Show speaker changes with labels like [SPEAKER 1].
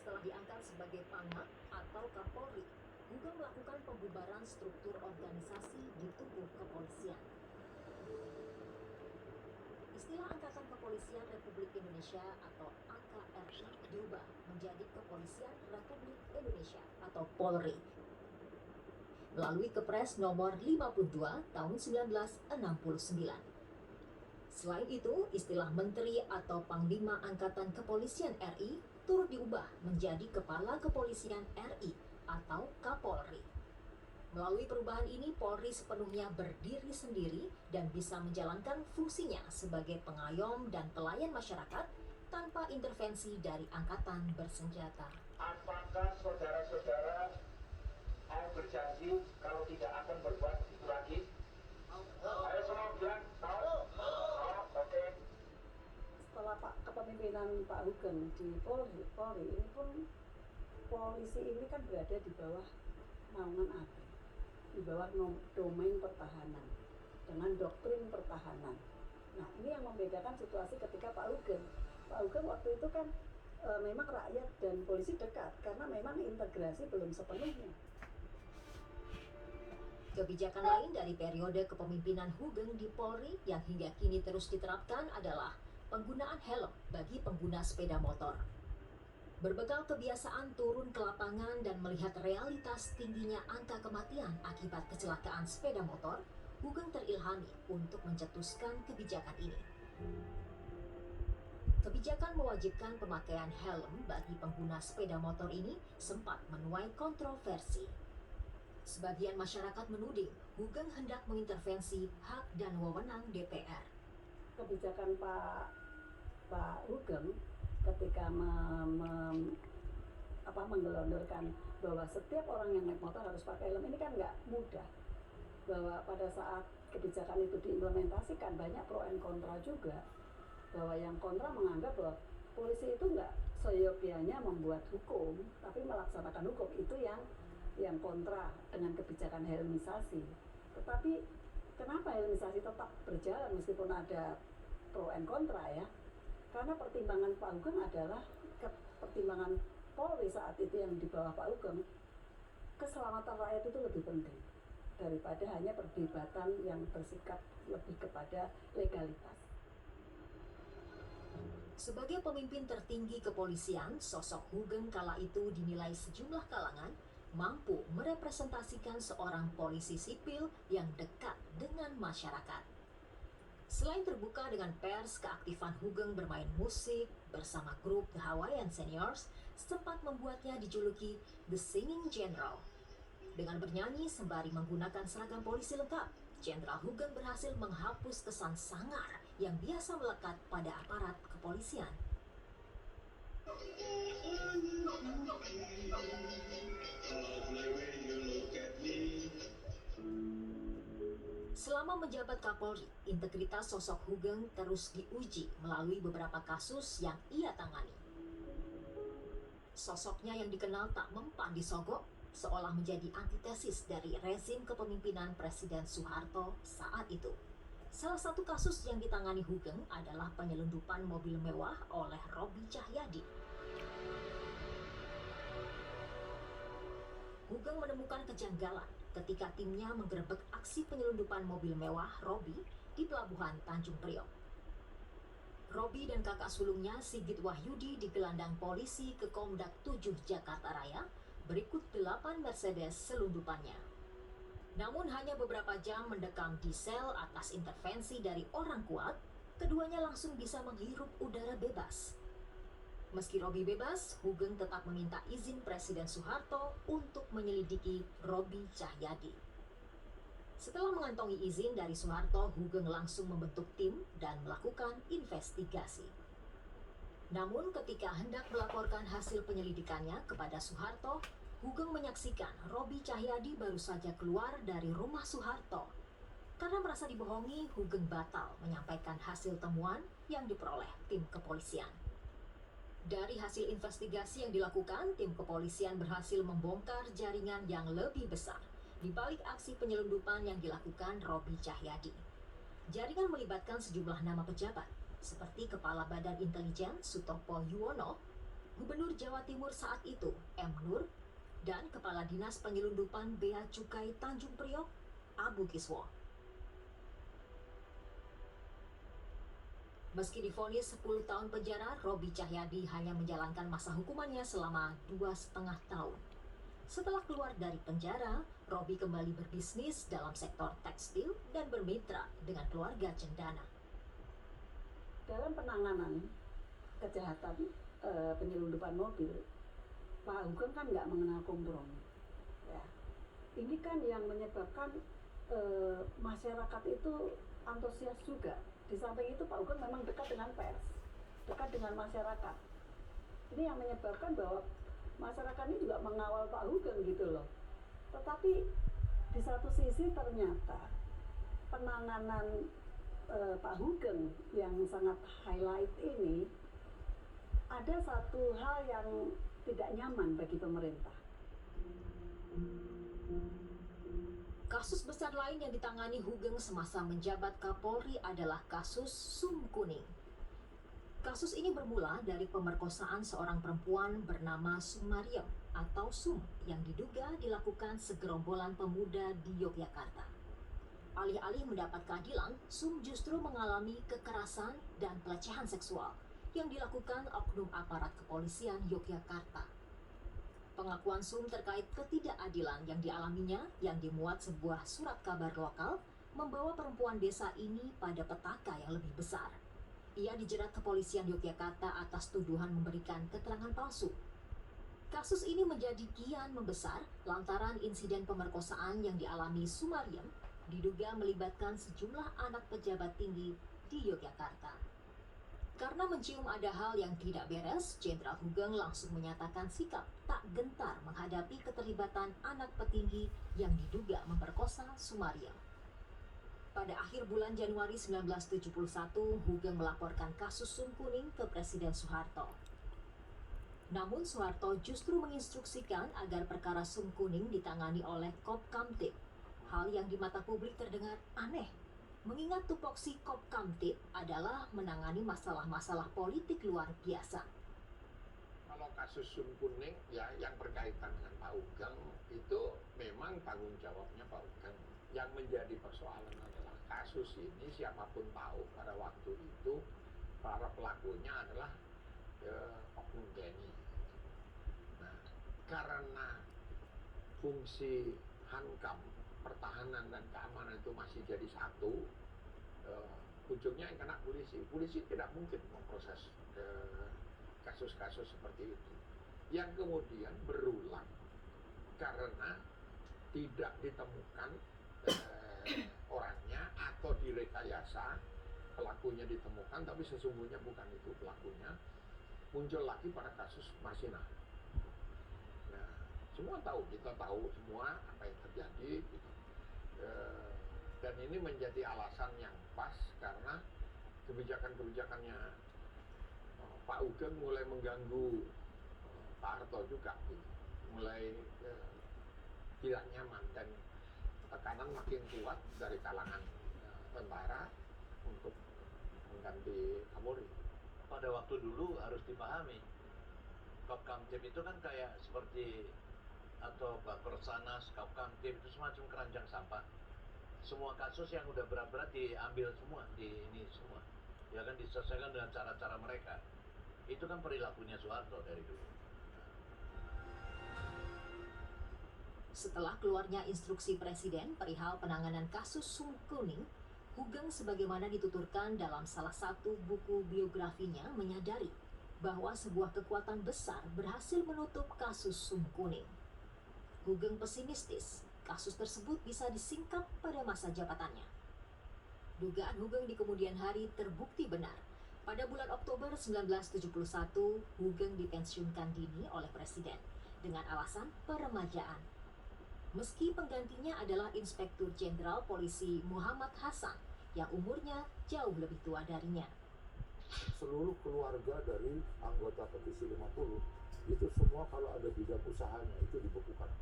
[SPEAKER 1] setelah diangkat sebagai Pangkat atau Kapolri, juga melakukan pembubaran struktur organisasi di tubuh kepolisian. Istilah Angkatan Kepolisian Republik Indonesia atau AKRI diubah menjadi Kepolisian Republik Indonesia atau Polri melalui Kepres nomor 52 tahun 1969. Selain itu, istilah Menteri atau Panglima Angkatan Kepolisian RI turut diubah menjadi Kepala Kepolisian RI atau Kapolri. Melalui perubahan ini, Polri sepenuhnya berdiri sendiri dan bisa menjalankan fungsinya sebagai pengayom dan pelayan masyarakat tanpa intervensi dari angkatan bersenjata.
[SPEAKER 2] Apakah saudara-saudara mau berjanji kalau tidak akan berbuat itu lagi? Ayo semua bilang, oke.
[SPEAKER 3] Setelah kepemimpinan Pak Hugeng di Polri ini pun polisi ini kan berada di bawah naungan ABRI, di bawah domain pertahanan dengan doktrin pertahanan. Nah, ini yang membedakan situasi ketika Pak Hugeng waktu itu kan memang rakyat dan polisi dekat karena memang integrasi belum sepenuhnya.
[SPEAKER 1] Kebijakan lain dari periode kepemimpinan Hugeng di Polri yang hingga kini terus diterapkan adalah penggunaan helm bagi pengguna sepeda motor. Berbekal kebiasaan turun ke lapangan dan melihat realitas tingginya angka kematian akibat kecelakaan sepeda motor, Hugeng terilhami untuk mencetuskan kebijakan ini. Kebijakan mewajibkan pemakaian helm bagi pengguna sepeda motor ini sempat menuai kontroversi. Sebagian masyarakat menuding Hugeng hendak mengintervensi hak dan wewenang DPR.
[SPEAKER 3] Kebijakan Pak Hugeng ketika menggelontorkan bahwa setiap orang yang naik motor harus pakai helm ini kan nggak mudah. Bahwa pada saat kebijakan itu diimplementasikan banyak pro and kontra juga. Bahwa yang kontra menganggap bahwa polisi itu nggak seyogyanya membuat hukum, tapi melaksanakan hukum. Itu yang kontra dengan kebijakan helmisasi. Tetapi kenapa helmisasi tetap berjalan meskipun ada pro and kontra ya? Karena pertimbangan Pak Hugeng adalah pertimbangan Polri saat itu yang di bawah Pak Hugeng, keselamatan rakyat itu lebih penting daripada hanya perdebatan yang bersikap lebih kepada legalitas.
[SPEAKER 1] Sebagai pemimpin tertinggi kepolisian, sosok Hugeng kala itu dinilai sejumlah kalangan mampu merepresentasikan seorang polisi sipil yang dekat dengan masyarakat. Selain terbuka dengan pers, keaktifan Hugeng bermain musik bersama grup The Hawaiian Seniors sempat membuatnya dijuluki The Singing General. Dengan bernyanyi sembari menggunakan seragam polisi lengkap, Jenderal Hugeng berhasil menghapus kesan sangar yang biasa melekat pada aparat kepolisian. Selama menjabat Kapolri, integritas sosok Hugeng terus diuji melalui beberapa kasus yang ia tangani. Sosoknya yang dikenal tak mempan disogok, seolah menjadi antitesis dari rezim kepemimpinan Presiden Soeharto saat itu. Salah satu kasus yang ditangani Hugeng adalah penyelundupan mobil mewah oleh Robby Cahyadi. Hugeng menemukan kejanggalan ketika timnya menggerebek aksi penyelundupan mobil mewah Robby di Pelabuhan Tanjung Priok. Robby dan kakak sulungnya Sigit Wahyudi digelandang polisi ke Komdak 7 Jakarta Raya berikut 8 Mercedes selundupannya. Namun hanya beberapa jam mendekam di sel atas intervensi dari orang kuat, keduanya langsung bisa menghirup udara bebas. Meski Robby bebas, Hugeng tetap meminta izin Presiden Soeharto untuk menyelidiki Robby Cahyadi. Setelah mengantongi izin dari Soeharto, Hugeng langsung membentuk tim dan melakukan investigasi. Namun ketika hendak melaporkan hasil penyelidikannya kepada Soeharto, Hugeng menyaksikan Robby Cahyadi baru saja keluar dari rumah Soeharto. Karena merasa dibohongi, Hugeng batal menyampaikan hasil temuan yang diperoleh tim kepolisian. Dari hasil investigasi yang dilakukan, tim kepolisian berhasil membongkar jaringan yang lebih besar di balik aksi penyelundupan yang dilakukan Robby Cahyadi. Jaringan melibatkan sejumlah nama pejabat, seperti Kepala Badan Intelijen Sutopo Yuwono, Gubernur Jawa Timur saat itu, M. Nur, dan Kepala Dinas Penyelundupan Bea Cukai Tanjung Priok, Abu Kiswo. Meski divonis 10 tahun penjara, Robi Cahyadi hanya menjalankan masa hukumannya selama 2,5 tahun. Setelah keluar dari penjara, Robi kembali berbisnis dalam sektor tekstil dan bermitra dengan keluarga cendana.
[SPEAKER 3] Dalam penanganan kejahatan penyelundupan mobil, Pak Hugeng kan nggak mengenal kompromi. Ya. Ini kan yang menyebabkan masyarakat itu antusias juga. Di samping itu Pak Hugeng memang dekat dengan pers, dekat dengan masyarakat. Ini yang menyebabkan bahwa masyarakat ini juga mengawal Pak Hugeng gitu loh. Tetapi di satu sisi ternyata penanganan Pak Hugeng yang sangat highlight ini ada satu hal yang tidak nyaman bagi pemerintah.
[SPEAKER 1] Kasus besar lain yang ditangani Hugeng semasa menjabat Kapolri adalah kasus Sum Kuning. Kasus ini bermula dari pemerkosaan seorang perempuan bernama Sumariem atau Sum yang diduga dilakukan segerombolan pemuda di Yogyakarta. Alih-alih mendapat keadilan, Sum justru mengalami kekerasan dan pelecehan seksual yang dilakukan oknum aparat kepolisian Yogyakarta. Pengakuan Sum terkait ketidakadilan yang dialaminya yang dimuat sebuah surat kabar lokal membawa perempuan desa ini pada petaka yang lebih besar. Ia dijerat kepolisian Yogyakarta atas tuduhan memberikan keterangan palsu. Kasus ini menjadi kian membesar lantaran insiden pemerkosaan yang dialami Sumariem diduga melibatkan sejumlah anak pejabat tinggi di Yogyakarta. Karena mencium ada hal yang tidak beres, Jenderal Hugeng langsung menyatakan sikap tak gentar menghadapi keterlibatan anak petinggi yang diduga memperkosa Sumariem. Pada akhir bulan Januari 1971, Hugeng melaporkan kasus Sum Kuning ke Presiden Soeharto. Namun Soeharto justru menginstruksikan agar perkara Sum Kuning ditangani oleh Kopkamtib. Hal yang di mata publik terdengar aneh, mengingat tupoksi Kopkamtib adalah menangani masalah-masalah politik luar biasa.
[SPEAKER 4] Kalau kasus Sum Kuning ya yang berkaitan dengan Pak Hugeng itu memang tanggung jawabnya Pak Hugeng. Yang menjadi persoalan adalah kasus ini siapapun tahu pada waktu itu para pelakunya adalah oknum TNI. Nah, karena fungsi Hankam pertahanan dan keamanan itu masih jadi satu, ujungnya yang kena polisi. Polisi tidak mungkin memproses kasus-kasus seperti itu yang kemudian berulang karena tidak ditemukan orangnya atau direkayasa, pelakunya ditemukan tapi sesungguhnya bukan itu pelakunya, muncul lagi pada kasus Masina. Nah, kita tahu semua apa yang terjadi gitu. Dan ini menjadi alasan yang pas karena kebijakan-kebijakannya Pak Hugeng mulai mengganggu Pak Harto juga gitu. Mulai tidak nyaman dan tekanan makin kuat dari kalangan tentara untuk mengganti Kapolri.
[SPEAKER 5] Pada waktu dulu harus dipahami, Kopkamtib itu kan kayak seperti atau Bapersanas, Kopkamtib itu semacam keranjang sampah. Semua kasus yang udah berat-berat diambil semua, ini semua. Ya kan diselesaikan dengan cara-cara mereka. Itu kan perilakunya Soeharto dari dulu.
[SPEAKER 1] Setelah keluarnya instruksi Presiden perihal penanganan kasus Sum Kuning, Hugeng sebagaimana dituturkan dalam salah satu buku biografinya menyadari bahwa sebuah kekuatan besar berhasil menutup kasus Sum Kuning. Hugeng pesimistis kasus tersebut bisa disingkap pada masa jabatannya. Dugaan Hugeng di kemudian hari terbukti benar. Pada bulan Oktober 1971, Hugeng dipensiunkan dini oleh Presiden dengan alasan peremajaan. Meski penggantinya adalah Inspektur Jenderal Polisi Muhammad Hasan yang umurnya jauh lebih tua darinya.
[SPEAKER 6] Seluruh keluarga dari anggota petisi 50 itu semua kalau ada bidang usahanya itu dibekukan.